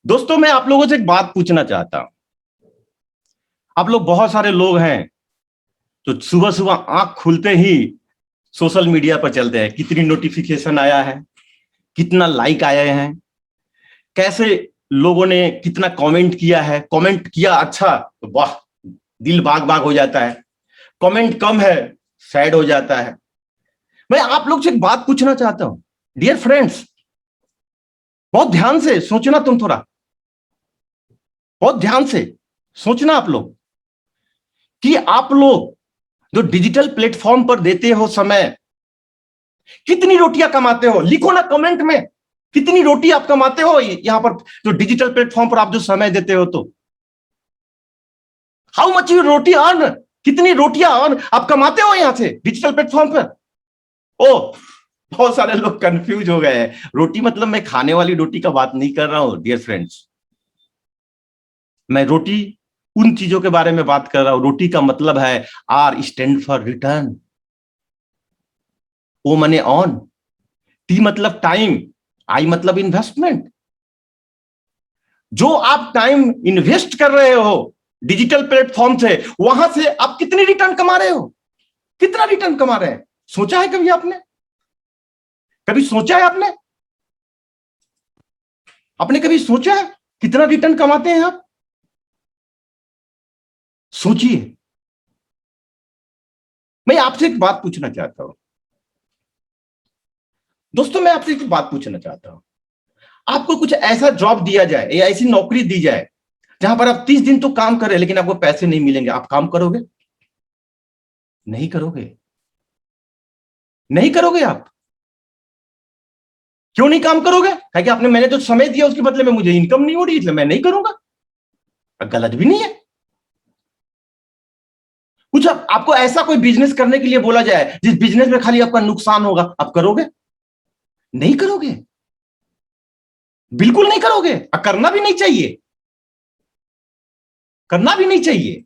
दोस्तों, मैं आप लोगों से एक बात पूछना चाहता हूं। आप लोग बहुत सारे लोग हैं तो सुबह सुबह आंख खुलते ही सोशल मीडिया पर चलते हैं। कितनी नोटिफिकेशन आया है, कितना लाइक आए हैं, कैसे लोगों ने कितना कमेंट किया है। कमेंट किया अच्छा तो वाह, दिल बाग बाग हो जाता है। कमेंट कम है, सैड हो जाता है। मैं आप लोग से एक बात पूछना चाहता हूं, डियर फ्रेंड्स। बहुत ध्यान से सोचना, तुम थोड़ा बहुत ध्यान से सोचना आप लोग कि आप लोग जो डिजिटल प्लेटफॉर्म पर देते हो समय, कितनी रोटियां कमाते हो। लिखो ना कमेंट में, कितनी रोटी आप कमाते हो यहां पर जो डिजिटल प्लेटफॉर्म पर आप जो समय देते हो। तो how much you roti earn, कितनी रोटियां अर्न आप कमाते हो यहां से डिजिटल प्लेटफॉर्म पर। ओ, बहुत सारे लोग कंफ्यूज हो गए हैं। रोटी मतलब मैं खाने वाली रोटी का बात नहीं कर रहा हूं डियर फ्रेंड्स। मैं रोटी उन चीजों के बारे में बात कर रहा हूं। रोटी का मतलब है आर स्टैंड फॉर रिटर्न, ओ मने ऑन, टी मतलब टाइम, आई मतलब इन्वेस्टमेंट। जो आप टाइम इन्वेस्ट कर रहे हो डिजिटल प्लेटफॉर्म से, वहां से आप कितनी रिटर्न कमा रहे हो, कितना रिटर्न कमा रहे हैं। सोचा है कभी आपने? कभी सोचा है आपने? आपने कभी सोचा है कितना रिटर्न कमाते हैं आप? सोचिए। मैं आपसे एक बात पूछना चाहता हूं दोस्तों, मैं आपसे एक बात पूछना चाहता हूं। आपको कुछ ऐसा जॉब दिया जाए या ऐसी नौकरी दी जाए जहां पर आप 30 दिन तो काम करें लेकिन आपको पैसे नहीं मिलेंगे, आप काम करोगे? नहीं करोगे? नहीं करोगे आप? क्यों नहीं काम करोगे? है कि आपने मैंने जो समय दिया उसके बदले में मुझे इनकम नहीं हो रही, इसलिए मैं नहीं करूंगा। गलत भी नहीं है। कुछ आपको ऐसा कोई बिजनेस करने के लिए बोला जाए जिस बिजनेस में खाली आपका नुकसान होगा, आप करोगे? नहीं करोगे, बिल्कुल नहीं करोगे। करना भी नहीं चाहिए, करना भी नहीं चाहिए,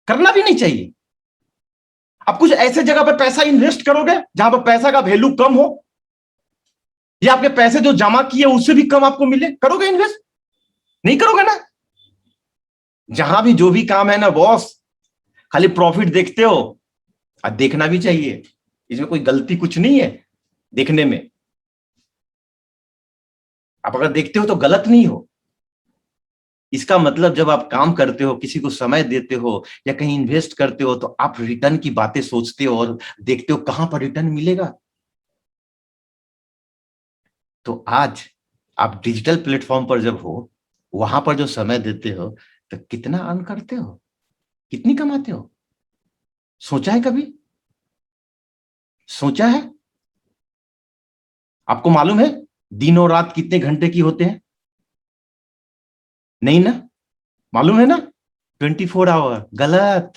करना भी नहीं चाहिए। आप कुछ ऐसे जगह पर पैसा इन्वेस्ट करोगे जहां पर पैसा का वैल्यू कम हो, या आपके पैसे जो जमा किए उससे भी कम आपको मिले, करोगे इन्वेस्ट? नहीं करोगे ना। जहां भी जो भी काम है ना बॉस, खाली प्रॉफिट देखते हो। और देखना भी चाहिए, इसमें कोई गलती कुछ नहीं है देखने में। आप अगर देखते हो तो गलत नहीं हो। इसका मतलब जब आप काम करते हो, किसी को समय देते हो या कहीं इन्वेस्ट करते हो, तो आप रिटर्न की बातें सोचते हो और देखते हो कहां पर रिटर्न मिलेगा। तो आज आप डिजिटल प्लेटफॉर्म पर जब हो, वहां पर जो समय देते हो, तो कितना अर्न करते हो, कितनी कमाते हो? सोचा है कभी? सोचा है? आपको मालूम है दिन और रात कितने घंटे की होते हैं? नहीं ना, मालूम है ना? 24 आवर। गलत।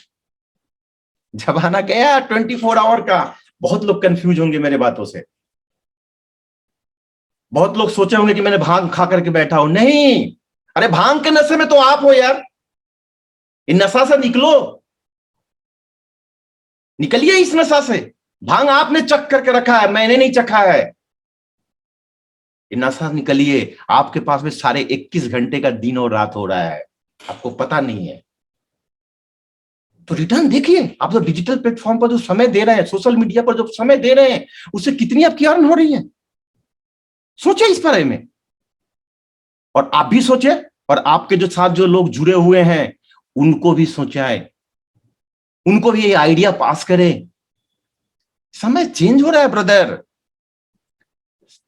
जमाना गया 24 आवर का। बहुत लोग कंफ्यूज होंगे मेरे बातों से। बहुत लोग सोचे होंगे कि मैंने भांग खा करके बैठा हूं। नहीं, अरे भांग के नशे में तो आप हो यार। इन नशा से निकलो, निकलिए इस नशा से। भांग आपने चख करके रखा है, मैंने नहीं चखा है। ये नशा निकलिए। आपके पास में सारे 21 घंटे का दिन और रात हो रहा है, आपको पता नहीं है। तो रिटर्न देखिए, आप जो डिजिटल प्लेटफॉर्म पर जो समय दे रहे हैं, सोशल मीडिया पर जो समय दे रहे हैं, उससे कितनी आपकी अर्न हो रही है। सोचिए इस बारे में। और आप भी सोचे, और आपके जो साथ जो लोग जुड़े हुए हैं उनको भी सोचाए, उनको भी ये आइडिया पास करें। समय चेंज हो रहा है ब्रदर,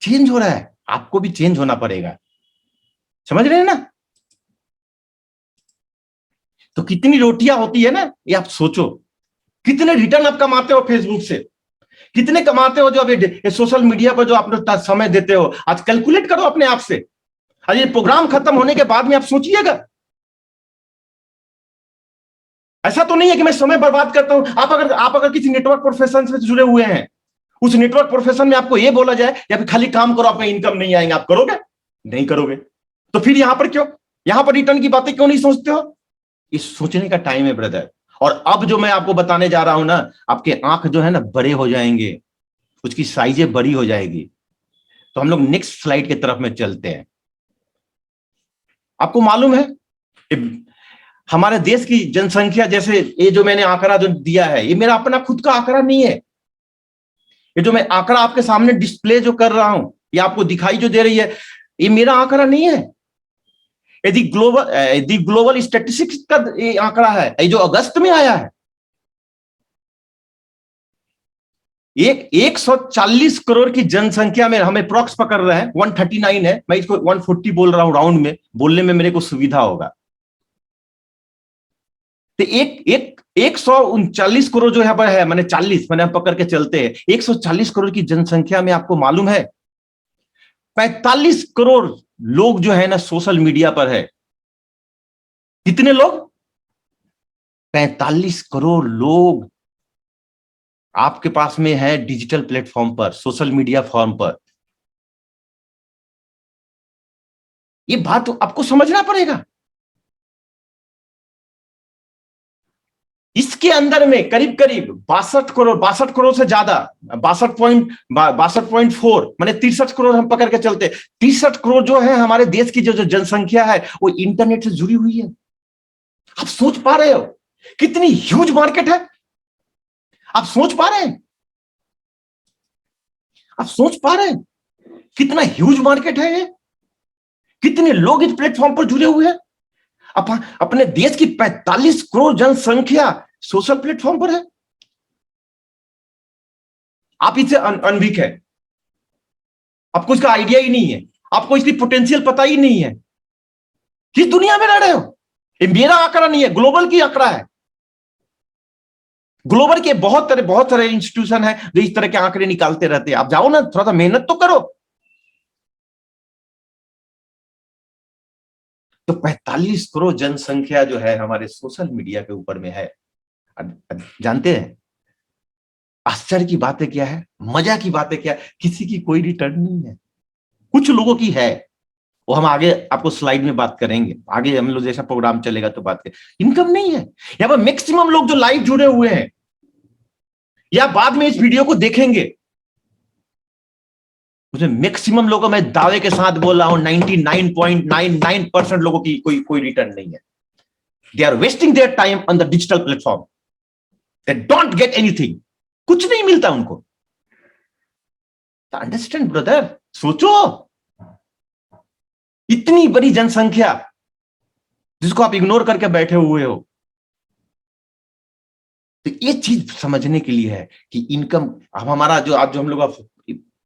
चेंज हो रहा है। आपको भी चेंज होना पड़ेगा। समझ रहे हैं ना? तो कितनी रोटियां होती है ना, ये आप सोचो। कितने रिटर्न आप कमाते हो फेसबुक से, कितने कमाते हो जो अभी सोशल मीडिया पर जो आप समय देते हो। आज कैलकुलेट करो अपने आप से। आज ये प्रोग्राम खत्म होने के बाद में आप सोचिएगा। ऐसा तो नहीं है कि मैं समय बर्बाद करता हूं। आप अगर किसी नेटवर्क प्रोफेशन से जुड़े हुए हैं, उस नेटवर्क प्रोफेशन में आपको यह बोला जाए या फिर खाली काम करो, आपका इनकम नहीं आएंगे, आप करोगे? नहीं करोगे। तो फिर यहां पर क्यों, यहां पर रिटर्न की बातें क्यों नहीं सोचते हो? इस सोचने का टाइम है ब्रदर। और अब जो मैं आपको बताने जा रहा हूं ना, आपके आंख जो है ना बड़े हो जाएंगे, उसकी साइजें बड़ी हो जाएगी। तो हम लोग नेक्स्ट स्लाइड की तरफ में चलते हैं। आपको मालूम है हमारे देश की जनसंख्या, जैसे ये जो मैंने आंकड़ा जो दिया है, ये मेरा अपना खुद का आंकड़ा नहीं है। ये जो मैं आंकड़ा आपके सामने डिस्प्ले जो कर रहा हूं, ये आपको दिखाई जो दे रही है, ये मेरा आंकड़ा नहीं है। यदि ग्लोबल स्टैटिस्टिक्स का ये आंकड़ा है, ये जो अगस्त में आया है। 140 करोड़ की जनसंख्या में हमें अप्रॉक्स पकड़ रहे हैं, 139 है, मैं इसको 140 बोल रहा हूं राउंड में, बोलने में मेरे को सुविधा होगा। तो 139 करोड़ जो यहाँ पर है, मैंने 40 मैंने हम पकड़ के चलते हैं, 140 करोड़ की जनसंख्या में आपको मालूम है 45 करोड़ लोग जो है ना सोशल मीडिया पर है। कितने लोग? 45 करोड़ लोग आपके पास में है डिजिटल प्लेटफॉर्म पर, सोशल मीडिया फॉर्म पर। ये बात तो आपको समझना पड़ेगा। इसके अंदर में करीब करीब 62 करोड़ से ज्यादा, 62.4 माने 63 करोड़ हम पकड़ के चलते। 63 करोड़ जो है हमारे देश की जो जनसंख्या है वो इंटरनेट से जुड़ी हुई है। आप सोच पा रहे हो कितनी ह्यूज मार्केट है? आप सोच पा रहे हैं? आप सोच पा रहे हैं कितना ह्यूज मार्केट है ये? कितने लोग इस प्लेटफॉर्म पर जुड़े हुए हैं? अपने देश की 45 करोड़ जनसंख्या सोशल प्लेटफॉर्म पर है। आप इससे अनभिक है, आपको इसका आइडिया ही नहीं है, आपको इसकी पोटेंशियल पता ही नहीं है। किस दुनिया में रह रहे हो? ये मेरा आंकड़ा नहीं है, ग्लोबल की आंकड़ा है। ग्लोबल के बहुत सारे इंस्टीट्यूशन है जो इस तरह के आंकड़े निकालते रहते हैं। आप जाओ ना, थोड़ा सा मेहनत तो करो। तो 45 करोड़ जनसंख्या जो है हमारे सोशल मीडिया के ऊपर में है। जानते हैं आश्चर्य की बातें क्या है, मजा की बातें क्या है? किसी की कोई रिटर्न नहीं है, कुछ लोगों की है। वो हम आगे आपको स्लाइड में बात करेंगे, आगे हम लोग जैसा प्रोग्राम चलेगा तो बात करें। इनकम नहीं है। यहां पर मैक्सिमम लोग जो लाइव जुड़े हुए हैं या बाद में इस वीडियो को देखेंगे, मुझे मैक्सिमम लोगों, मैं दावे के साथ बोल रहा हूं 99.99% लोगों की कोई रिटर्न नहीं है। They are wasting their time on the digital platform, they don't get anything, कुछ नहीं मिलता उनको। अंडरस्टैंड ब्रदर, सोचो इतनी बड़ी जनसंख्या जिसको आप इग्नोर करके बैठे हुए हो। तो ये चीज समझने के लिए है कि इनकम, अब हमारा जो आज जो हम लोग का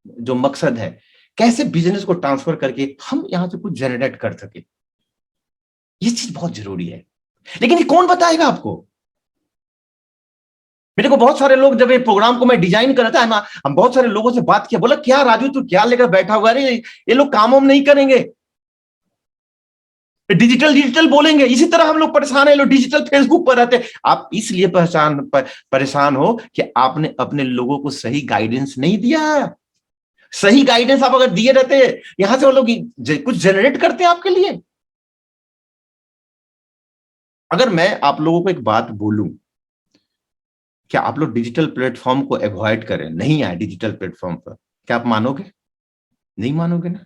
जो मकसद है, कैसे बिजनेस को ट्रांसफर करके हम यहां से कुछ जनरेट कर सके, ये चीज बहुत जरूरी है। लेकिन ये कौन बताएगा आपको? मेरे को बहुत सारे लोग, जब ये प्रोग्राम को मैं डिजाइन कर रहा था, हम बहुत सारे लोगों से बात किया, बोला क्या राजू तू क्या लेकर बैठा हुआ है? ये लोग काम हम नहीं करेंगे, डिजिटल बोलेंगे। इसी तरह हम लोग परेशान है, लोग डिजिटल फेसबुक पर रहते। आप इसलिए परेशान हो कि आपने अपने लोगों को सही गाइडेंस नहीं दिया। सही गाइडेंस आप अगर दिए रहते, यहां से वो लोग कुछ जनरेट करते हैं आपके लिए। अगर मैं आप लोगों को एक बात बोलूं, क्या आप लोग डिजिटल प्लेटफॉर्म को अवॉइड करें, नहीं आए डिजिटल प्लेटफॉर्म पर, क्या आप मानोगे? नहीं मानोगे ना?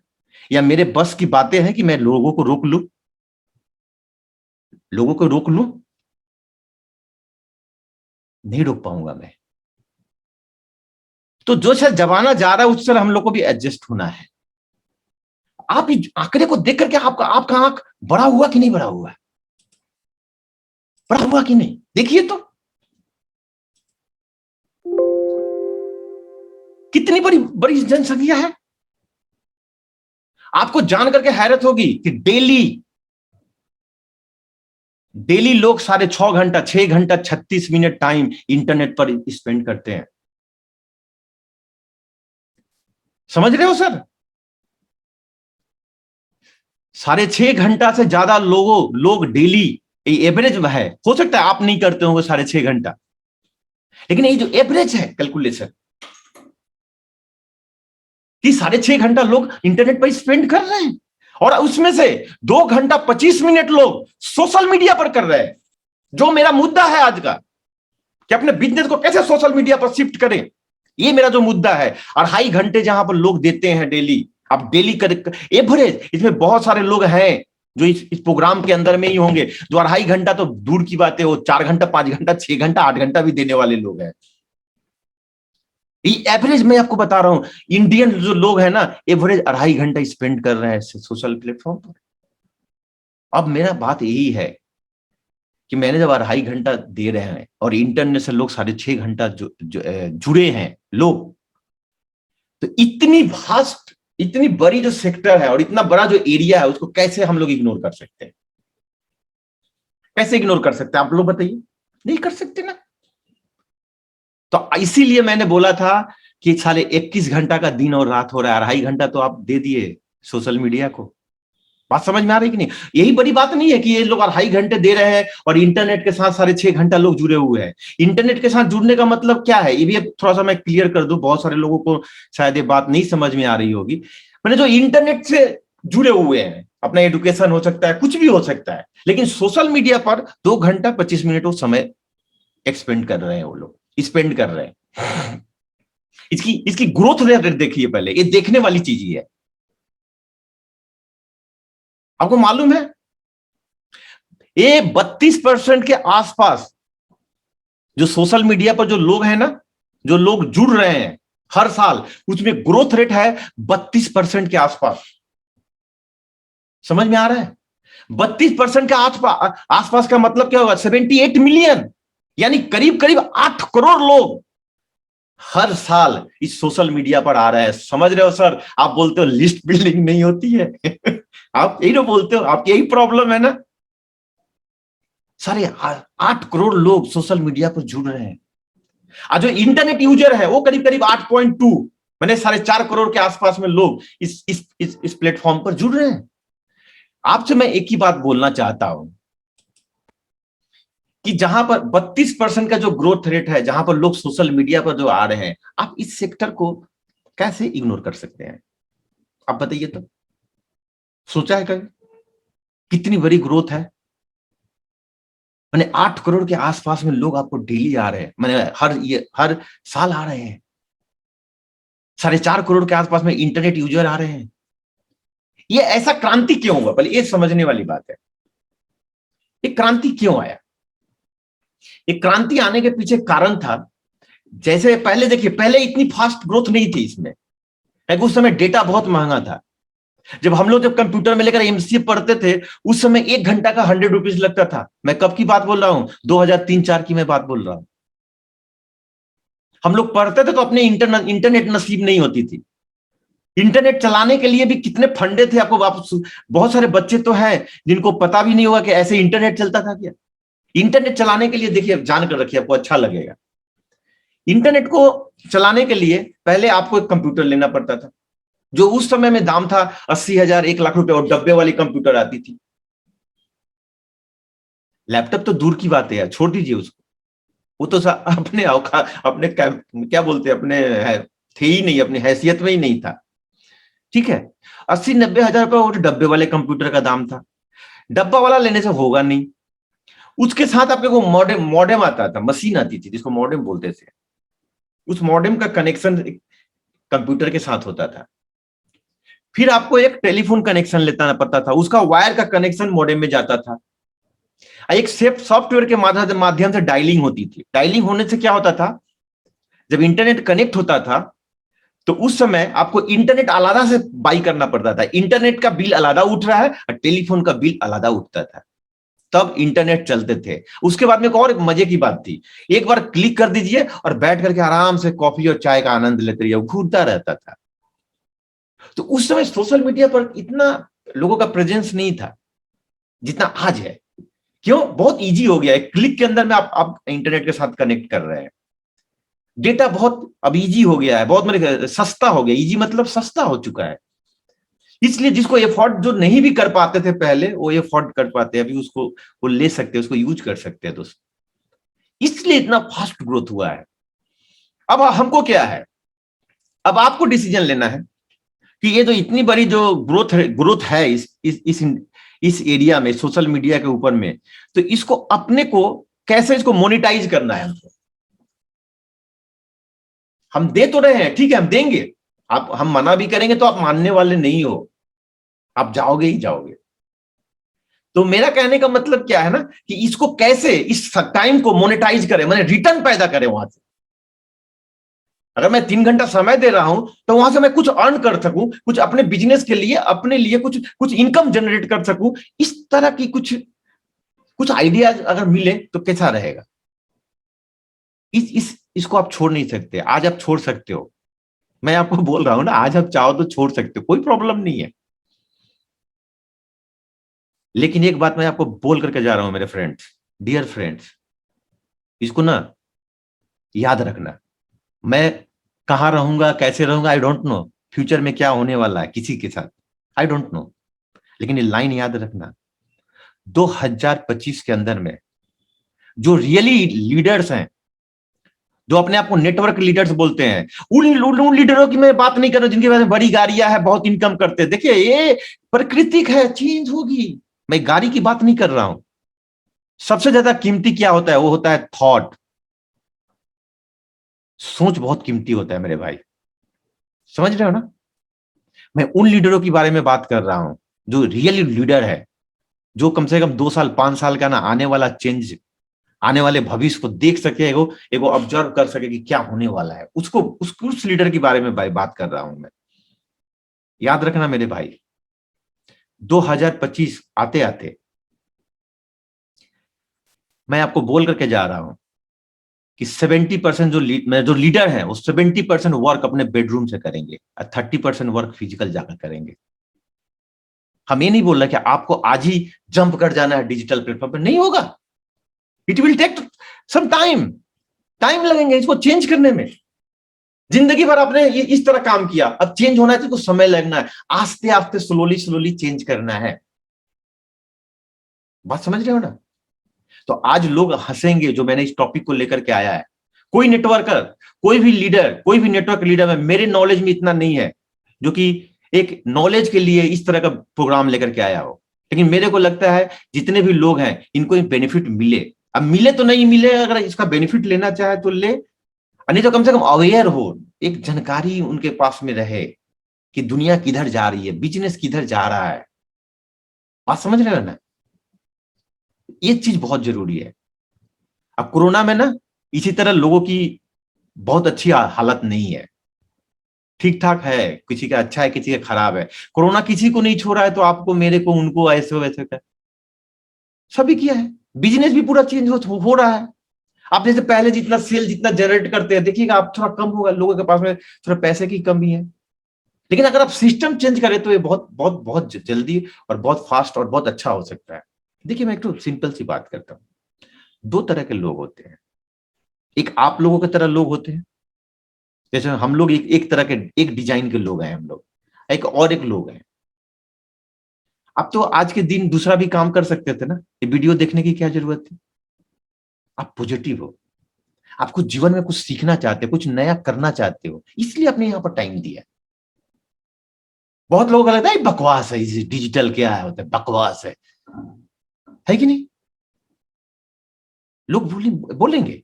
या मेरे बस की बातें हैं कि मैं लोगों को रोक लूं? नहीं रोक पाऊंगा मैं। तो जो शायद जमाना जा रहा है उससे हम लोग को भी एडजस्ट होना है। आप इस आंकड़े को देख करके आपका आंख बड़ा हुआ कि नहीं बड़ा हुआ? बड़ा हुआ कि नहीं? देखिए तो कितनी बड़ी बड़ी जनसंख्या है। आपको जान करके हैरत होगी कि डेली लोग 6.5 घंटा 6 घंटा 36 मिनट टाइम इंटरनेट पर स्पेंड करते हैं। समझ रहे हो सर? 6.5 घंटा से ज्यादा लोग डेली, एवरेज है। हो सकता है आप नहीं करते होंगे 6.5 घंटा, लेकिन ये जो एवरेज है कैलकुलेशन कि 6.5 घंटा लोग इंटरनेट पर स्पेंड कर रहे हैं, और उसमें से 2 घंटा 25 मिनट लोग सोशल मीडिया पर कर रहे हैं। जो मेरा मुद्दा है आज का कि अपने बिजनेस को कैसे सोशल मीडिया पर शिफ्ट करें, ये मेरा जो मुद्दा है। 2.5 घंटे जहां पर लोग देते हैं डेली, आप डेली कर एवरेज, इसमें बहुत सारे लोग हैं जो इस प्रोग्राम के अंदर में ही होंगे जो 2.5 घंटा तो दूर की बात है, वो 4 घंटा, 5 घंटा, 6 घंटा, 8 घंटा भी देने वाले लोग हैं। एवरेज मैं आपको बता रहा हूं, इंडियन जो लोग हैं ना, एवरेज 2.5 घंटा स्पेंड कर रहे हैं सोशल प्लेटफॉर्म पर। अब मेरा बात यही है कि मैंने जब 2.5 घंटा दे रहे हैं और इंटरनेट से लोग 6.5 घंटा जुड़े हैं लोग, तो इतनी वास्ट, इतनी बड़ी जो सेक्टर है और इतना बड़ा जो एरिया है, उसको कैसे हम लोग इग्नोर कर सकते हैं? कैसे इग्नोर कर सकते हैं आप लोग बताइए? नहीं कर सकते ना। तो इसीलिए मैंने बोला था कि साले 21 घंटा का दिन और रात हो रहा है, 2.5 घंटा तो आप दे दिए सोशल मीडिया को। बात समझ में आ रही कि नहीं? यही बड़ी बात नहीं है कि ये लोग 2.5 घंटे दे रहे हैं और इंटरनेट के साथ 6.5 घंटा लोग जुड़े हुए हैं। इंटरनेट के साथ जुड़ने का मतलब क्या है, ये भी थोड़ा सा मैं क्लियर कर दूं, बहुत सारे लोगों को शायद ये बात नहीं समझ में आ रही होगी। मैंने जो इंटरनेट से जुड़े हुए हैं, अपना एजुकेशन हो सकता है, कुछ भी हो सकता है, लेकिन सोशल मीडिया पर 2 घंटा 25 मिनट वो समय एक्सपेंड कर रहे हैं, वो लोग स्पेंड कर रहे हैं। इसकी ग्रोथ रेट देखिए पहले, ये देखने वाली चीज ही है। आपको मालूम है ये 32% के आसपास जो सोशल मीडिया पर जो लोग हैं ना, जो लोग जुड़ रहे हैं हर साल, उसमें ग्रोथ रेट है 32% के आसपास। समझ में आ रहा है? 32% के आसपास का मतलब क्या होगा? 78 मिलियन, यानी करीब करीब 8 करोड़ लोग हर साल इस सोशल मीडिया पर आ रहे हैं। समझ रहे हो सर? आप बोलते हो लिस्ट बिल्डिंग नहीं होती है। आप यही ना बोलते हो, आपकी यही प्रॉब्लम है ना। 8 करोड़ लोग सोशल मीडिया पर जुड़ रहे हैं और जो इंटरनेट यूजर है वो करीब करीब 8.2, मैंने 4.5 करोड़ के आसपास में लोग इस प्लेटफॉर्म पर जुड़ रहे हैं। आपसे मैं एक ही बात बोलना चाहता हूं कि जहां पर 32% का जो ग्रोथ रेट है, जहां पर लोग सोशल मीडिया पर जो आ रहे हैं, आप इस सेक्टर को कैसे इग्नोर कर सकते हैं? आप बताइए तो। सोचा है कभी कितनी बड़ी ग्रोथ है? मैंने 8 करोड़ के आसपास में लोग आपको डेली आ रहे हैं, मैंने हर साल आ रहे हैं। 4.5 करोड़ के आसपास में इंटरनेट यूजर आ रहे हैं। ये ऐसा क्रांति क्यों हुआ? पहले ये समझने वाली बात है, ये क्रांति क्यों आया? ये क्रांति आने के पीछे कारण था, जैसे पहले देखिए, पहले इतनी फास्ट ग्रोथ नहीं थी इसमें, क्योंकि उस समय डेटा बहुत महंगा था। जब कंप्यूटर में लेकर एमसीए पढ़ते थे, उस समय 1 घंटा का 100 रुपीज लगता था। मैं कब की बात बोल रहा हूं? 2003-4 की मैं बात बोल रहा हूं। हम लोग पढ़ते थे तो अपने इंटरनेट नसीब नहीं होती थी। इंटरनेट चलाने के लिए भी कितने फंडे थे आपको बहुत सारे बच्चे तो हैं जिनको पता भी नहीं होगा कि ऐसे इंटरनेट चलता था क्या। इंटरनेट चलाने के लिए देखिए, जान कर रखिए, आपको अच्छा लगेगा। इंटरनेट को चलाने के लिए पहले आपको एक कंप्यूटर लेना पड़ता था, जो उस समय में दाम था 80,000, 1 लाख रुपए, और डब्बे वाली कंप्यूटर आती थी। लैपटॉप तो दूर की बात है यार, छोड़ दीजिए उसको। वो तो अपने क्या बोलते हैं, अपने थे ही नहीं, अपनी हैसियत में ही नहीं था। ठीक है, 80-90 हजार रुपए वो डब्बे वाले कंप्यूटर का दाम था। डब्बा वाला लेने से होगा नहीं, उसके साथ आपके को मॉडेम आता था, मशीन आती थी जिसको मॉडेम बोलते थे। उस मॉडेम का कनेक्शन कंप्यूटर के साथ होता था। फिर आपको एक टेलीफोन कनेक्शन लेना पड़ता था, उसका वायर का कनेक्शन मॉडेम में जाता था। एक सॉफ्टवेयर के माध्यम से डायलिंग होती थी। डायलिंग होने से क्या होता था, जब इंटरनेट कनेक्ट होता था तो उस समय आपको इंटरनेट अलग से बाई करना पड़ता था। इंटरनेट का बिल अलग उठ रहा है और टेलीफोन का बिल अलग उठता था, तब इंटरनेट चलते थे। उसके बाद में एक और मजे की बात थी, एक बार क्लिक कर दीजिए और बैठ करके आराम से कॉफी और चाय का आनंद लेते रहिए, घूरता रहता था। तो उस समय सोशल मीडिया पर इतना लोगों का प्रेजेंस नहीं था जितना आज है। क्यों? बहुत इजी हो गया है, क्लिक के अंदर में आप इंटरनेट के साथ कनेक्ट कर रहे हैं। डेटा बहुत अब इजी हो गया है, बहुत मतलब सस्ता हो गया। इजी मतलब सस्ता हो चुका है, इसलिए जिसको एफोर्ड जो नहीं भी कर पाते थे पहले, वो एफोर्ड कर पाते हैं अभी, उसको वो ले सकते हैं, उसको यूज कर सकते हैं दोस्तों। इसलिए इतना फास्ट ग्रोथ हुआ है। अब हमको क्या है, अब आपको डिसीजन लेना है कि ये जो इतनी बड़ी जो ग्रोथ है इस एरिया में, सोशल मीडिया के ऊपर में, तो इसको अपने को कैसे इसको मोनिटाइज करना है हमको। हम दे तो रहे हैं, ठीक है, हम देंगे, आप हम मना भी करेंगे तो आप मानने वाले नहीं हो, आप जाओगे ही जाओगे। तो मेरा कहने का मतलब क्या है ना कि इसको कैसे, इस टाइम को मोनेटाइज करें, मैंने रिटर्न पैदा करें वहां से। अगर मैं 3 घंटा समय दे रहा हूं तो वहां से मैं कुछ अर्न कर सकूं, कुछ अपने बिजनेस के लिए, अपने लिए कुछ कुछ इनकम जनरेट कर सकूं। इस तरह की कुछ कुछ आइडियाज अगर मिले तो कैसा रहेगा। इसको आप छोड़ नहीं सकते। आज आप छोड़ सकते हो, मैं आपको बोल रहा हूं ना, आज आप चाहो तो छोड़ सकते हो, कोई प्रॉब्लम नहीं है। लेकिन एक बात मैं आपको बोल करके जा रहा हूं मेरे फ्रेंड्स, डियर फ्रेंड्स, इसको ना याद रखना। मैं कहां रहूंगा, कैसे रहूंगा, आई डोंट नो। फ्यूचर में क्या होने वाला है किसी के साथ, आई डोंट नो। लेकिन ये लाइन याद रखना, 2025 के अंदर में जो रियली लीडर्स हैं, जो अपने आप को नेटवर्क लीडर्स बोलते हैं, उन लीडरों की मैं बात नहीं कर रहा जिनके पास बड़ी गाड़ियां है, बहुत इनकम करते हैं। देखिए ये प्राकृतिक है, चेंज होगी। मैं गाड़ी की बात नहीं कर रहा हूं। सबसे ज्यादा कीमती क्या होता है, वो होता है थॉट। सोच बहुत कीमती होता है मेरे भाई, समझ रहे हो ना। मैं उन लीडरों के बारे में बात कर रहा हूं जो रियली लीडर है, जो कम से कम 2 साल 5 साल का ना आने वाला चेंज, आने वाले भविष्य को देख सके, एगो ऑब्जर्व कर सके कि क्या होने वाला है। उसको उस लीडर के बारे में भाई बात कर रहा हूं मैं। याद रखना मेरे भाई, 2025 आते आते मैं आपको बोल करके जा रहा हूं कि 70% जो लीडर है वो 70% वर्क अपने बेडरूम से करेंगे और 30% वर्क फिजिकल जाकर करेंगे। हम ये नहीं बोल रहे कि आपको आज ही जंप कर जाना है डिजिटल प्लेटफॉर्म पर, नहीं होगा। It will take some time, time लगेंगे इसको चेंज करने में। जिंदगी भर आपने इस तरह काम किया, अब चेंज होना है तो कुछ समय लगना है। आस्ते आस्ते स्लोली स्लोली चेंज करना है। बात समझ रहे हो ना। तो आज लोग हंसेंगे जो मैंने इस टॉपिक को लेकर के आया है। कोई नेटवर्कर, कोई भी लीडर, कोई भी नेटवर्क लीडर में मेरे नॉलेज में इतना नहीं है जो कि एक नॉलेज के लिए इस तरह का प्रोग्राम लेकर के आया हो। लेकिन मेरे को लगता है जितने भी लोग हैं इनको बेनिफिट मिले। अब मिले तो नहीं मिले, अगर इसका बेनिफिट लेना चाहे तो ले, नहीं तो कम से कम अवेयर हो, एक जानकारी उनके पास में रहे कि दुनिया किधर जा रही है, बिजनेस किधर जा रहा है। बात समझ रहे हो ना। ये चीज बहुत जरूरी है। अब कोरोना में ना इसी तरह लोगों की बहुत अच्छी हालत नहीं है, ठीक ठाक है, किसी का अच्छा है किसी का खराब है। कोरोना किसी को नहीं छोड़ा है, तो आपको मेरे को उनको ऐसे वैसे का सभी किया है। बिजनेस भी पूरा चेंज हो रहा है। आप जैसे पहले जितना सेल जितना जनरेट करते हैं, देखिएगा आप थोड़ा कम होगा, लोगों के पास में थोड़ा पैसे की कमी है। लेकिन अगर आप सिस्टम चेंज करें तो ये बहुत बहुत बहुत जल्दी और बहुत फास्ट और बहुत अच्छा हो सकता है। देखिए मैं एक तो सिंपल सी बात करता हूँ। 2 तरह के लोग होते हैं। एक आप लोगों की तरह लोग होते हैं, जैसे हम लोग एक तरह के एक डिजाइन के लोग हैं हम लोग। एक लोग हैं, आप तो आज के दिन दूसरा भी काम कर सकते थे ना, ये वीडियो देखने की क्या जरूरत थी। आप पॉजिटिव हो, आपको जीवन में कुछ सीखना चाहते हो, कुछ नया करना चाहते हो, इसलिए आपने यहां पर टाइम दिया। बहुत लोगों को लगता है बकवास है, डिजिटल क्या है होता है, बकवास है कि नहीं। लोग बोलेंगे।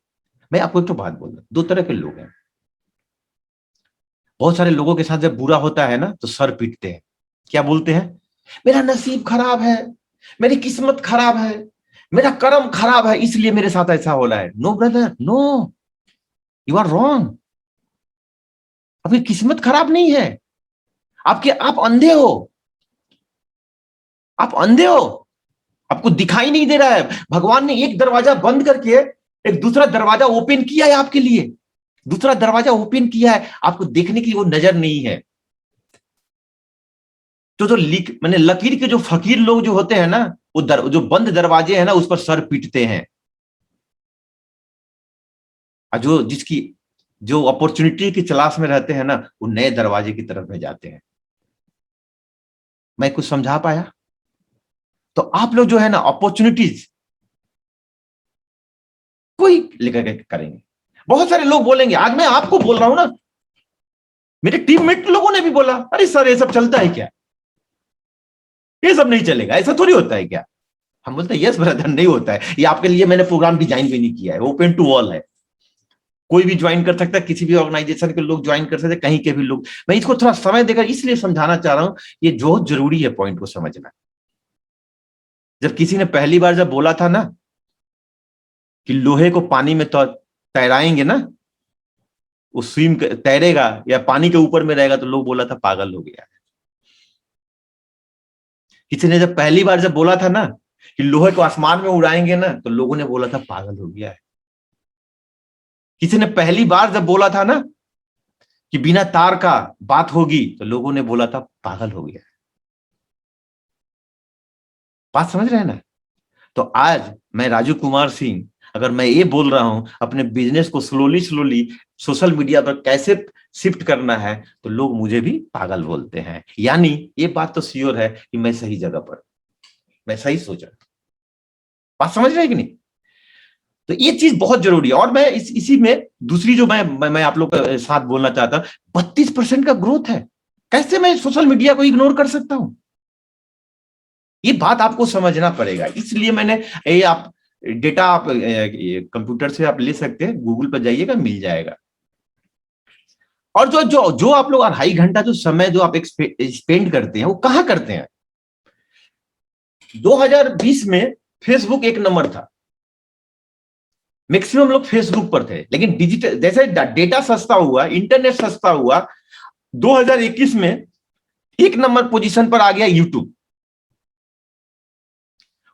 मैं आपको एक तो बात बोल रहा हूं, 2 तरह के लोग हैं। बहुत सारे लोगों के साथ जब बुरा होता है ना तो सर पीटते हैं। क्या बोलते हैं, मेरा नसीब खराब है, मेरी किस्मत खराब है, मेरा कर्म खराब है, इसलिए मेरे साथ ऐसा हो रहा है। No brother, no, you are wrong. आपकी किस्मत खराब नहीं है, आप अंधे हो। आप अंधे हो, आपको दिखाई नहीं दे रहा है। भगवान ने एक दरवाजा बंद करके एक दूसरा दरवाजा ओपन किया है आपके लिए। दूसरा दरवाजा ओपन किया है, आपको देखने की वो नजर नहीं है। तो जो मैंने लकीर के जो फकीर लोग जो होते हैं ना, वो जो बंद दरवाजे हैं ना उस पर सर पीटते हैं। और जो अपॉर्चुनिटी की तलाश में रहते हैं ना, वो नए दरवाजे की तरफ में जाते हैं। मैं कुछ समझा पाया। तो आप लोग जो है ना अपॉर्चुनिटीज कोई लेकर के करेंगे। बहुत सारे लोग बोलेंगे, आज मैं आपको बोल रहा हूं ना, मेरे टीममेट लोगों ने भी बोला, अरे सर ये सब चलता है क्या, ये सब नहीं चलेगा, ऐसा थोड़ी होता है क्या। हम बोलते हैं यस ब्रदर, नहीं होता है। ये आपके लिए मैंने प्रोग्राम डिजाइन भी नहीं किया है, ओपन टू ऑल है। कोई भी ज्वाइन कर सकता है, किसी भी ऑर्गेनाइजेशन के लोग ज्वाइन कर सकते हैं, कहीं के भी लोग। मैं इसको थोड़ा समय देकर इसलिए समझाना चाह रहा हूं, ये बहुत जरूरी है पॉइंट को समझना। जब किसी ने पहली बार जब बोला था ना कि लोहे को पानी में तो तैराएंगे ना, वो स्विम तैरेगा या पानी के ऊपर में रहेगा, तो लोग बोला था पागल हो गया। किसी ने जब पहली बार जब बोला था ना कि लोहे को आसमान में उड़ाएंगे ना, तो लोगों ने बोला था पागल हो गया है। किसी ने पहली बार जब बोला था ना कि बिना तार का बात होगी, तो लोगों ने बोला था पागल हो गया है। बात समझ रहे हैं ना? तो आज मैं राजू कुमार सिंह, अगर मैं ये बोल रहा हूं अपने बिजनेस को स्लोली स्लोली सोशल मीडिया पर कैसे शिफ्ट करना है, तो लोग मुझे भी पागल बोलते हैं। यानी ये बात तो श्योर है कि मैं सही जगह पर, मैं सही सोच रहा हूं। बात समझ रहे हैं कि नहीं? तो ये चीज बहुत जरूरी है। और मैं इसी में दूसरी जो मैं आप लोग के साथ बोलना चाहता हूं, 32% का ग्रोथ है। कैसे मैं सोशल मीडिया को इग्नोर कर सकता हूं? ये बात आपको समझना पड़ेगा। इसलिए मैंने ये आप डेटा आप कंप्यूटर से आप ले सकते हैं, गूगल पर जाइएगा, मिल जाएगा। और जो जो जो आप लोग 2.5 घंटा जो समय जो आप स्पेंड करते हैं, वो कहां करते हैं? 2020 में फेसबुक एक नंबर था, मैक्सिमम लोग फेसबुक पर थे। लेकिन डिजिटल जैसे डेटा सस्ता हुआ, इंटरनेट सस्ता हुआ, 2021 में एक नंबर पोजीशन पर आ गया यूट्यूब।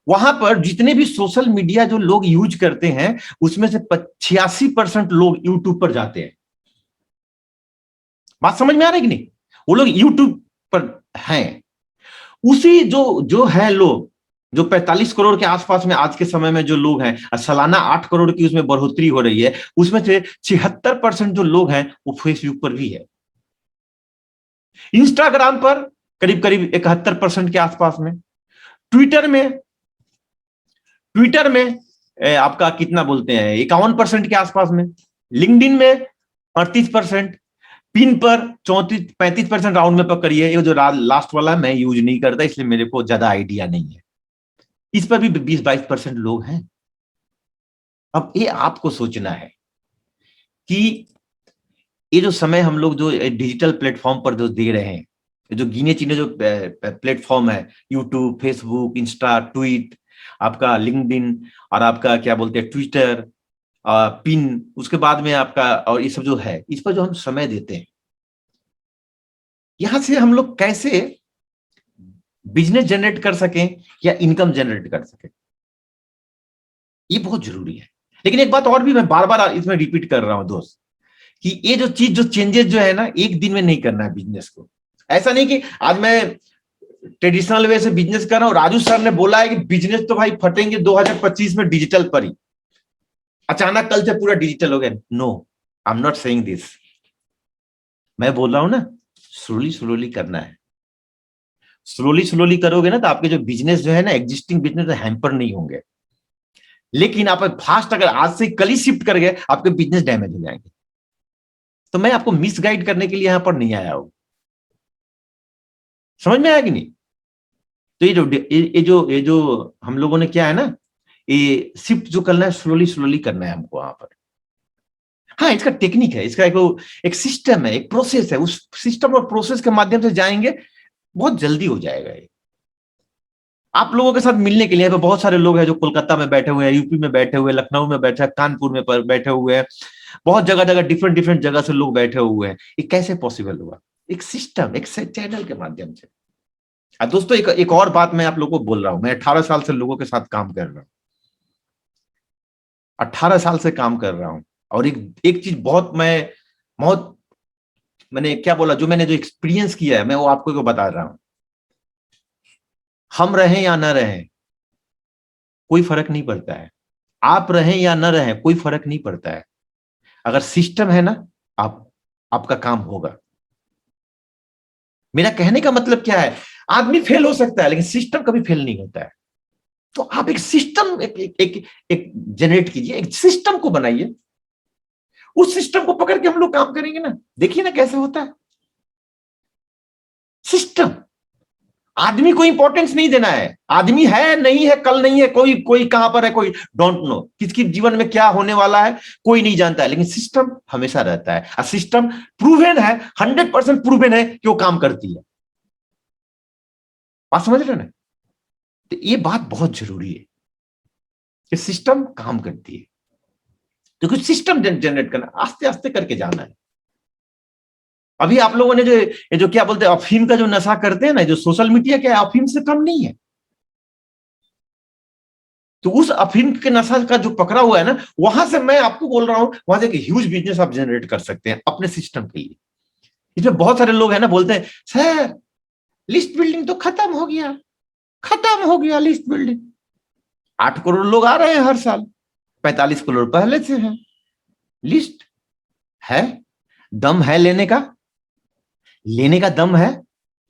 वहां पर जितने भी सोशल मीडिया जो लोग यूज करते हैं, उसमें से 86% लोग यूट्यूब पर जाते हैं। बात समझ में आ रही है कि नहीं? वो लोग यूट्यूब पर हैं। उसी जो जो है लोग, जो 45 करोड़ के आसपास में आज के समय में जो लोग हैं, सालाना 8 करोड़ की उसमें बढ़ोतरी हो रही है, उसमें से 76% जो लोग हैं वो फेसबुक पर भी है। इंस्टाग्राम पर करीब करीब 71% के आसपास में। ट्विटर में ट्विटर में आपका कितना बोलते हैं, 51% के आसपास में। लिंक्डइन में 38%। पिन पर 34-35% राउंड में पकड़िए। ये जो लास्ट वाला मैं यूज नहीं करता, इसलिए मेरे को ज्यादा आइडिया नहीं है। इस पर भी 20-22% लोग हैं। अब ये आपको सोचना है कि ये जो समय हम लोग जो डिजिटल प्लेटफॉर्म पर जो दे रहे हैं, जो गिने चुने जो प्लेटफॉर्म है, यूट्यूब, फेसबुक, इंस्टा, ट्वीट, आपका लिंक्डइन, और आपका क्या बोलते हैं ट्विटर, पिन, उसके बाद में आपका, और ये सब जो है, इस पर जो हम समय देते हैं, यहां से हम लोग कैसे बिजनेस जनरेट कर सकें या इनकम जनरेट कर सकें, ये बहुत जरूरी है। लेकिन एक बात और भी मैं बार बार इसमें रिपीट कर रहा हूं दोस्त, कि ये जो चीज जो चेंजेस जो है ना, एक दिन में नहीं करना है बिजनेस को। ऐसा नहीं कि आज मैं ट्रेडिशनल वे से बिजनेस कर रहा हूं, राजू सर ने बोला है कि बिजनेस तो भाई फटेंगे 2025 में डिजिटल पर ही, अचानक कल से पूरा डिजिटल हो गया। No, I am not saying this. मैं बोल रहा हूं ना, स्लोली स्लोली करना है। स्लोली स्लोली करोगे ना, तो आपके जो बिजनेस जो है ना, एग्जिस्टिंग बिजनेस हैम्पर नहीं होंगे। लेकिन आप फास्ट अगर आज से कल ही शिफ्ट कर गए, आपके बिजनेस डैमेज हो जाएंगे। तो मैं आपको मिसगाइड करने के लिए यहां पर नहीं आया हूं। समझ में आया कि नहीं? तो ये जो हम लोगों ने क्या है ना, ये शिफ्ट जो करना है, स्लोली स्लोली करना है हमको वहां पर। हाँ, इसका टेक्निक है, इसका एक सिस्टम है, एक प्रोसेस है। उस सिस्टम और प्रोसेस के माध्यम से जाएंगे, बहुत जल्दी हो जाएगा ये। आप लोगों के साथ मिलने के लिए बहुत सारे लोग हैं जो कोलकाता में बैठे हुए हैं, यूपी में बैठे हुए हैं, लखनऊ में बैठे हैं, कानपुर में बैठे हुए हैं, बहुत जगह जगह डिफरेंट डिफरेंट जगह से लोग बैठे हुए हैं। ये कैसे पॉसिबल हुआ? एक सिस्टम, एक चैनल के माध्यम से। दोस्तों, एक और बात मैं आप लोगों को बोल रहा हूं, मैं 18 साल से लोगों के साथ काम कर रहा हूं, 18 साल से काम कर रहा हूं। और एक एक चीज बहुत मैंने क्या बोला, जो मैंने जो एक्सपीरियंस किया है, मैं वो आपको को बता रहा हूं। हम रहें या ना रहें, कोई फर्क नहीं पड़ता है। आप रहें या ना रहें, कोई फर्क नहीं पड़ता है। अगर सिस्टम है ना, आपका काम होगा। मेरा कहने का मतलब क्या है, आदमी फेल हो सकता है, लेकिन सिस्टम कभी फेल नहीं होता है। तो आप एक सिस्टम एक जनरेट कीजिए, एक सिस्टम को बनाइए। उस सिस्टम को पकड़ के हम लोग काम करेंगे ना, देखिए ना कैसे होता है सिस्टम। आदमी को इंपॉर्टेंस नहीं देना है, आदमी है नहीं है, कल नहीं है, कोई कोई कहां पर है, कोई डोंट नो, किसकी जीवन में क्या होने वाला है कोई नहीं जानता है, लेकिन सिस्टम हमेशा रहता है और सिस्टम प्रूवन है, 100% प्रूवन है कि वो काम करती है। बात समझ रहे ना? तो ये बात बहुत जरूरी है कि सिस्टम काम करती है, तो कुछ सिस्टम जनरेट करना, आस्ते आस्ते करके जाना है। अभी आप लोगों ने जो क्या बोलते हैं अफीम का जो नशा करते हैं ना, जो सोशल मीडिया क्या है, अफीम से कम नहीं है। तो उस अफीम के नशा का जो पकड़ा हुआ है ना, वहां से मैं आपको बोल रहा हूं, वहां से एक ह्यूज बिजनेस आप जनरेट कर सकते हैं अपने सिस्टम के लिए। इसमें बहुत सारे लोग हैं ना, बोलते हैं सर लिस्ट बिल्डिंग तो खत्म हो गया, खत्म हो गया लिस्ट बिल्डिंग। 8 करोड़ लोग आ रहे हैं हर साल, 45 करोड़ पहले से है। लिस्ट है, दम है लेने का, लेने का दम है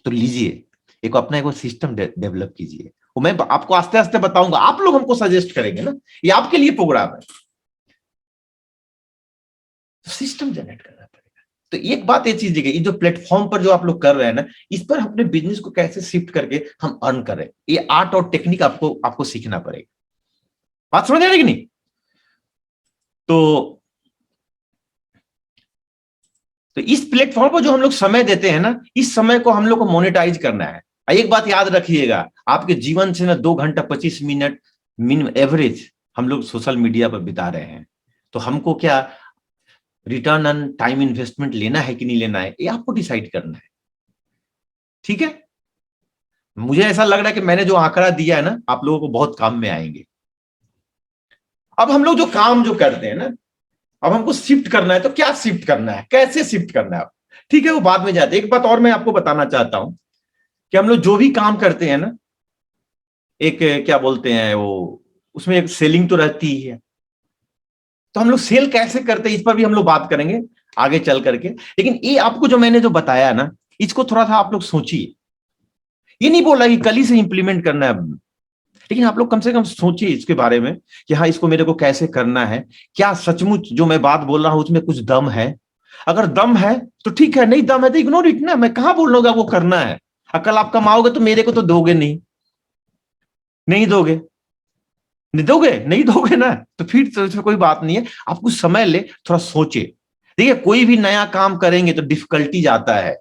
तो लीजिए, एक अपना एक सिस्टम डेवलप कीजिए। वो मैं आपको आस्ते आस्ते बताऊंगा, आप लोग हमको सजेस्ट करेंगे ना, ये आपके लिए प्रोग्राम है। तो सिस्टम जनरेट करना पड़ेगा। तो एक बात ये चीज देखिए, जो प्लेटफॉर्म पर जो आप लोग कर रहे हैं ना, इस पर अपने बिजनेस को कैसे शिफ्ट करके हम अर्न करें, ये आर्ट और टेक्निक आपको सीखना पड़ेगा। बात समझ आ रही कि नहीं? तो इस प्लेटफॉर्म पर जो हम लोग समय देते हैं ना, इस समय को हम लोग को मोनेटाइज करना है। एक बात याद रखिएगा, आपके जीवन से ना 2 घंटा 25 मिनट मिनिमम एवरेज हम लोग सोशल मीडिया पर बिता रहे हैं। तो हमको क्या रिटर्न ऑन टाइम इन्वेस्टमेंट लेना है कि नहीं लेना है, ये आपको डिसाइड करना है। ठीक है? मुझे ऐसा लग रहा है कि मैंने जो आंकड़ा दिया है ना, आप लोगों को बहुत काम में आएंगे। अब हम लोग जो काम जो करते हैं ना, अब हमको शिफ्ट करना है, तो क्या शिफ्ट करना है, कैसे शिफ्ट करना है? ठीक है, वो बाद में जाते हैं। एक बात और मैं आपको बताना चाहता हूं कि हम लोग जो भी काम करते हैं ना, एक क्या बोलते हैं वो, उसमें एक सेलिंग तो रहती ही है। तो हम लोग सेल कैसे करते हैं, इस पर भी हम लोग बात करेंगे आगे चल करके। लेकिन ये आपको जो मैंने जो बताया ना, इसको थोड़ा सा आप लोग सोचिए। ये नहीं बोला कि कल ही से इंप्लीमेंट करना है, लेकिन आप लोग कम से कम सोचिए इसके बारे में कि हाँ, इसको मेरे को कैसे करना है। क्या सचमुच जो मैं बात बोल रहा हूं उसमें कुछ दम है? अगर दम है तो ठीक है, नहीं दम है तो इग्नोर इट ना। मैं कहां बोल लूंगा वो करना है, कल आप कमाओगे तो मेरे को तो दोगे नहीं, नहीं दोगे, नहीं दोगे, नहीं दोगे ना, तो फिर तो इसमें कोई बात नहीं है। आप कुछ समय ले, थोड़ा सोचे। देखिए, कोई भी नया काम करेंगे तो डिफिकल्टी जाता है।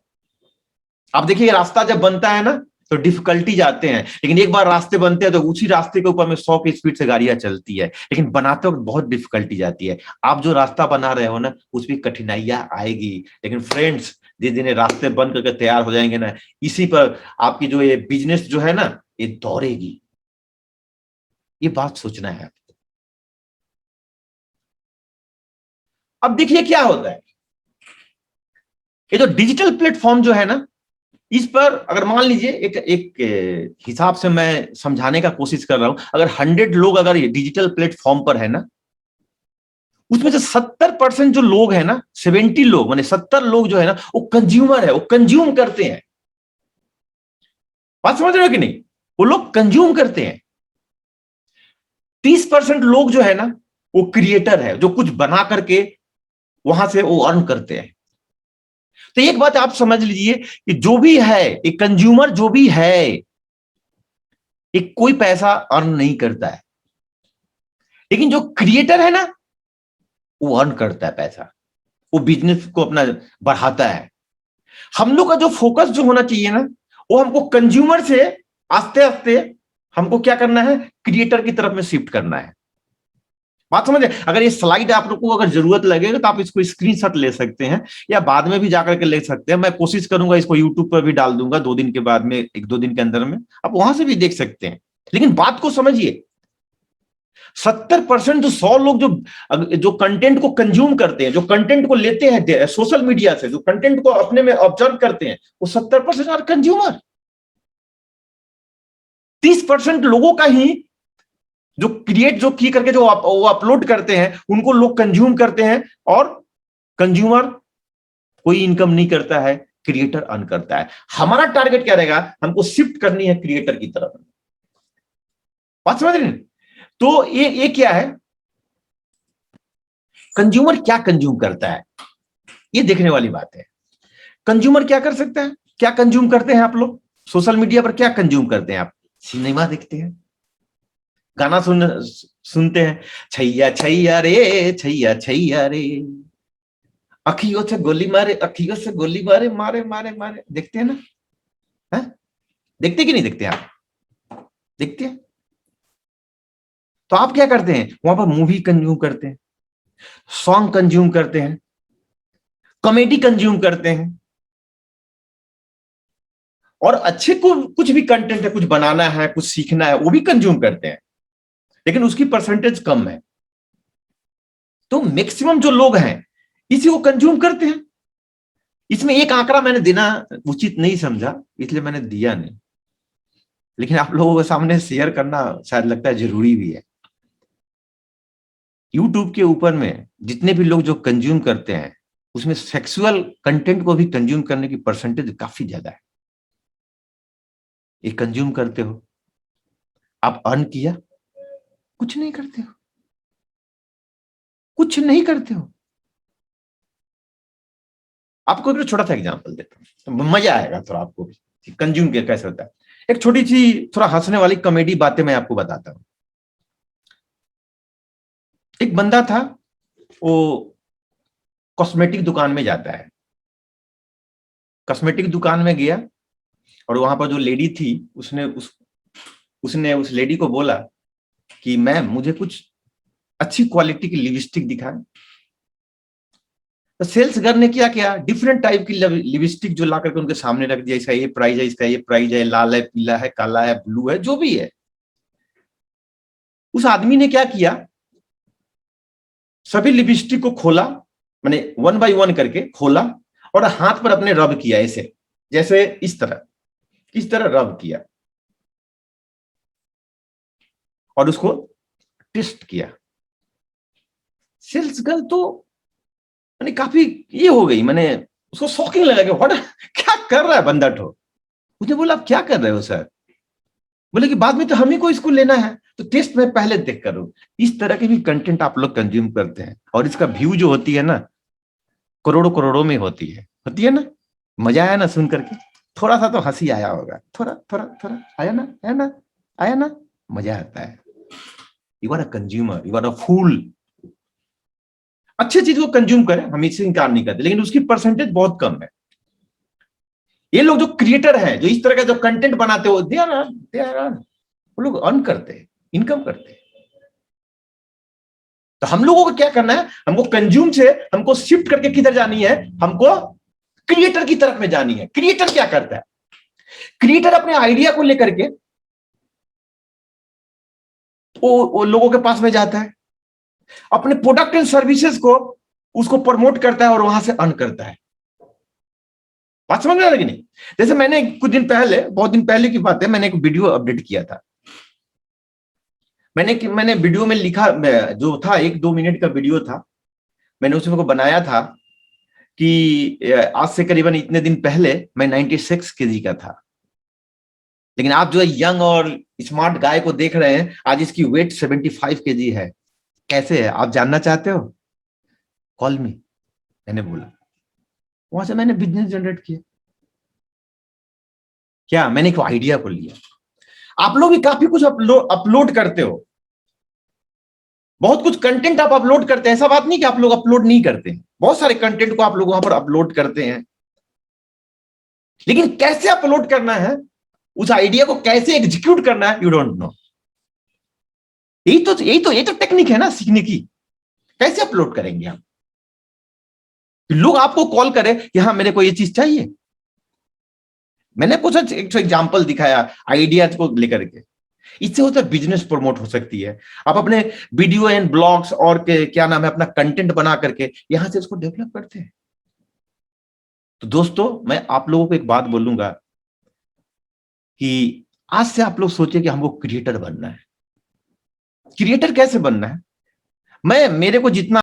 आप देखिए, रास्ता जब बनता है ना तो डिफिकल्टी जाते हैं, लेकिन एक बार रास्ते बनते हैं तो उसी रास्ते के ऊपर में 100 की स्पीड से गाड़ियां चलती है, लेकिन बनाते वक्त बहुत डिफिकल्टी जाती है। आप जो रास्ता बना रहे हो ना, उसमें कठिनाइयां आएगी, लेकिन फ्रेंड्स जिस दिन रास्ते बन करके तैयार हो जाएंगे ना, इसी पर आपकी जो ये बिजनेस जो है ना, ये दौड़ेगी। ये बात सोचना है। अब देखिए क्या होता है, ये जो डिजिटल प्लेटफॉर्म जो है ना, इस पर अगर मान लीजिए एक हिसाब से मैं समझाने का कोशिश कर रहा हूं, अगर 100 लोग अगर ये डिजिटल प्लेटफॉर्म पर है ना, उसमें से 70% जो लोग है ना, 70 लोग माने 70 लोग जो है ना, वो कंज्यूमर है, वो कंज्यूम करते हैं। बात समझ रहे हो कि नहीं? वो लोग कंज्यूम करते हैं। 30% लोग जो है ना, वो क्रिएटर है, जो कुछ बना करके वहां से वो अर्न करते हैं। तो एक बात आप समझ लीजिए कि जो भी है, एक कंज्यूमर जो भी है, एक कोई पैसा अर्न नहीं करता है, लेकिन जो क्रिएटर है ना, वो अर्न करता है पैसा, वो बिजनेस को अपना बढ़ाता है। हम लोग का जो फोकस जो होना चाहिए ना, वो हमको कंज्यूमर से आस्ते आस्ते हमको क्या करना है, क्रिएटर की तरफ में शिफ्ट करना है। बात समझे? अगर ये स्लाइड आप लोग को अगर जरूरत लगेगा तो आप इसको स्क्रीनशॉट ले सकते हैं, या बाद में भी जाकर के ले सकते हैं। मैं कोशिश करूंगा इसको यूट्यूब पर भी डाल दूंगा 2 दिन के बाद में, 1-2 दिन के अंदर में आप वहां से भी देख सकते हैं। लेकिन बात को समझिए, 70% जो 100 लोग जो कंटेंट को कंज्यूम करते हैं, जो कंटेंट को लेते हैं सोशल मीडिया से, जो कंटेंट को अपने में ऑब्जर्व करते हैं, वो 70% आर कंज्यूमर। 30% लोगों का ही जो क्रिएट जो की करके जो वो अपलोड करते हैं, उनको लोग कंज्यूम करते हैं, और कंज्यूमर कोई इनकम नहीं करता है, क्रिएटर अर्न करता है। हमारा टारगेट क्या रहेगा, हमको शिफ्ट करनी है क्रिएटर की तरफ। बात समझ रहे हैं? तो ये क्या है, कंज्यूमर क्या कंज्यूम करता है, ये देखने वाली बात है। कंज्यूमर क्या कर सकता है, क्या कंज्यूम करते हैं आप लोग? सोशल मीडिया पर क्या कंज्यूम करते हैं आप? सिनेमा देखते हैं, गाना सुनते हैं, छैया छैया रे, छैया छैया रे, अखियों से गोली मारे, अखियों से गोली मारे, मारे मारे मारे, देखते हैं ना? है? देखते कि नहीं देखते आप? देखते हैं। तो आप क्या करते हैं? वहां पर मूवी कंज्यूम करते हैं, सॉन्ग कंज्यूम करते हैं, कॉमेडी कंज्यूम करते हैं, और अच्छे को कुछ भी कंटेंट है, कुछ बनाना है, कुछ सीखना है, वो भी कंज्यूम करते हैं, लेकिन उसकी परसेंटेज कम है। तो मैक्सिमम जो लोग हैं इसी को कंज्यूम करते हैं। इसमें एक आंकड़ा मैंने देना उचित नहीं समझा, इसलिए मैंने दिया नहीं, लेकिन आप लोगों के सामने शेयर करना शायद लगता है जरूरी भी है। यूट्यूब के ऊपर में जितने भी लोग जो कंज्यूम करते हैं, उसमें सेक्सुअल कंटेंट को भी कंज्यूम करने की परसेंटेज काफी ज्यादा है। ये कंज्यूम करते हो, आप अर्न किया, कुछ नहीं करते हो, कुछ नहीं करते हो। आपको एक छोटा सा एग्जांपल देता हूं, तो मजा आएगा थोड़ा आपको भी कंज्यूम के कैसे होता है। एक छोटी सी थोड़ा हंसने वाली कॉमेडी बातें मैं आपको बताता हूं। एक बंदा था, वो कॉस्मेटिक दुकान में जाता है, कॉस्मेटिक दुकान में गया, और वहां पर जो लेडी थी, उसने उस लेडी को बोला कि मैम मुझे कुछ अच्छी क्वालिटी की लिपस्टिक दिखाएं। तो सेल्स गर्ल ने क्या किया, डिफरेंट टाइप की लिपस्टिक जो ला करके उनके सामने रख दिया, इसका ये प्राइस है, इसका ये प्राइस है, लाल है, पीला है, काला है, ब्लू है, जो भी है। उस आदमी ने क्या किया, सभी लिपस्टिक को खोला, मैंने 1 बाय 1 करके खोला, और हाथ पर अपने रब किया, ऐसे जैसे इस तरह रब किया, और उसको टेस्ट किया। सेल्स गर्ल तो मैंने काफी ये हो गई, मैंने उसको शॉकिंग लगा कि व्हाट, क्या कर रहा है बंदा ठो। उसने बोला आप क्या कर रहे हो सर? बोले कि बाद में तो हम ही को इसको लेना है, तो टेस्ट में पहले देख करो। इस तरह के भी कंटेंट आप लोग कंज्यूम करते हैं, और इसका व्यू जो होती है ना, करोड़ों करोड़ों में होती है ना। मजा आया ना सुन करके? थोड़ा सा तो हंसी आया होगा, थोड़ा थोड़ा थोड़ा आया ना, आया ना, आया ना? मजा आता है। You are a consumer, you are a fool. अच्छी चीज को कंज्यूम करें, हम इससे इनकार नहीं करते, लेकिन उसकी परसेंटेज बहुत कम है। ये लोग जो क्रिएटर हैं, जो इस तरह का जो कंटेंट बनाते हो, दे आर वो लोग अर्न करते हैं, इनकम करते हैं। तो हम लोगों को क्या करना है, हमको कंज्यूम से हमको शिफ्ट करके किधर जानी है, हमको क्रिएटर की तरफ में जानी है। क्रिएटर क्या करता है? क्रिएटर अपने आइडिया को लेकर के वो लोगों के पास में जाता है, अपने प्रोडक्ट एंड सर्विसेज को उसको प्रमोट करता है, और वहां से अर्न करता है। बात समझ में आ रही नहीं? जैसे मैंने कुछ दिन पहले, बहुत दिन पहले की बात है, मैंने एक वीडियो अपडेट किया था। मैंने वीडियो में लिखा, जो था 1-2 मिनट का वीडियो था, मैंने उसमें को बनाया था कि आज से करीबन इतने दिन पहले मैं 96 केजी का था, लेकिन आप जो है यंग और स्मार्ट गाय को देख रहे हैं, आज इसकी वेट 75 केजी है। कैसे है आप जानना चाहते हो? कॉल मी, मैंने बोला। वहां से मैंने बिजनेस जनरेट किया। क्या? मैंने एक आइडिया को लिया। आप लोग भी काफी कुछ अपलोड करते हो, बहुत कुछ कंटेंट आप अपलोड करते हैं। ऐसा बात नहीं कि आप लोग अपलोड नहीं करते हैं, बहुत सारे कंटेंट को आप लोग वहां पर अपलोड करते हैं, लेकिन कैसे अपलोड करना है, उस आइडिया को कैसे एग्जीक्यूट करना है, यू डोंट नो। यही तो टेक्निक है ना सीखने की। कैसे अपलोड करेंगे हम? लोग आपको कॉल करें कि हाँ मेरे को ये चीज चाहिए। मैंने कुछ एक एग्जांपल दिखाया आइडियाज को लेकर के। इससे होता है बिजनेस प्रमोट हो सकती है। आप अपने वीडियो एंड ब्लॉग्स और क्या नाम है, अपना कंटेंट बना करके यहां से उसको डेवलप करते हैं। तो दोस्तों, मैं आप लोगों को एक बात बोलूंगा कि आज से आप लोग सोचे कि हमको क्रिएटर बनना है। क्रिएटर कैसे बनना है? मैं मेरे को जितना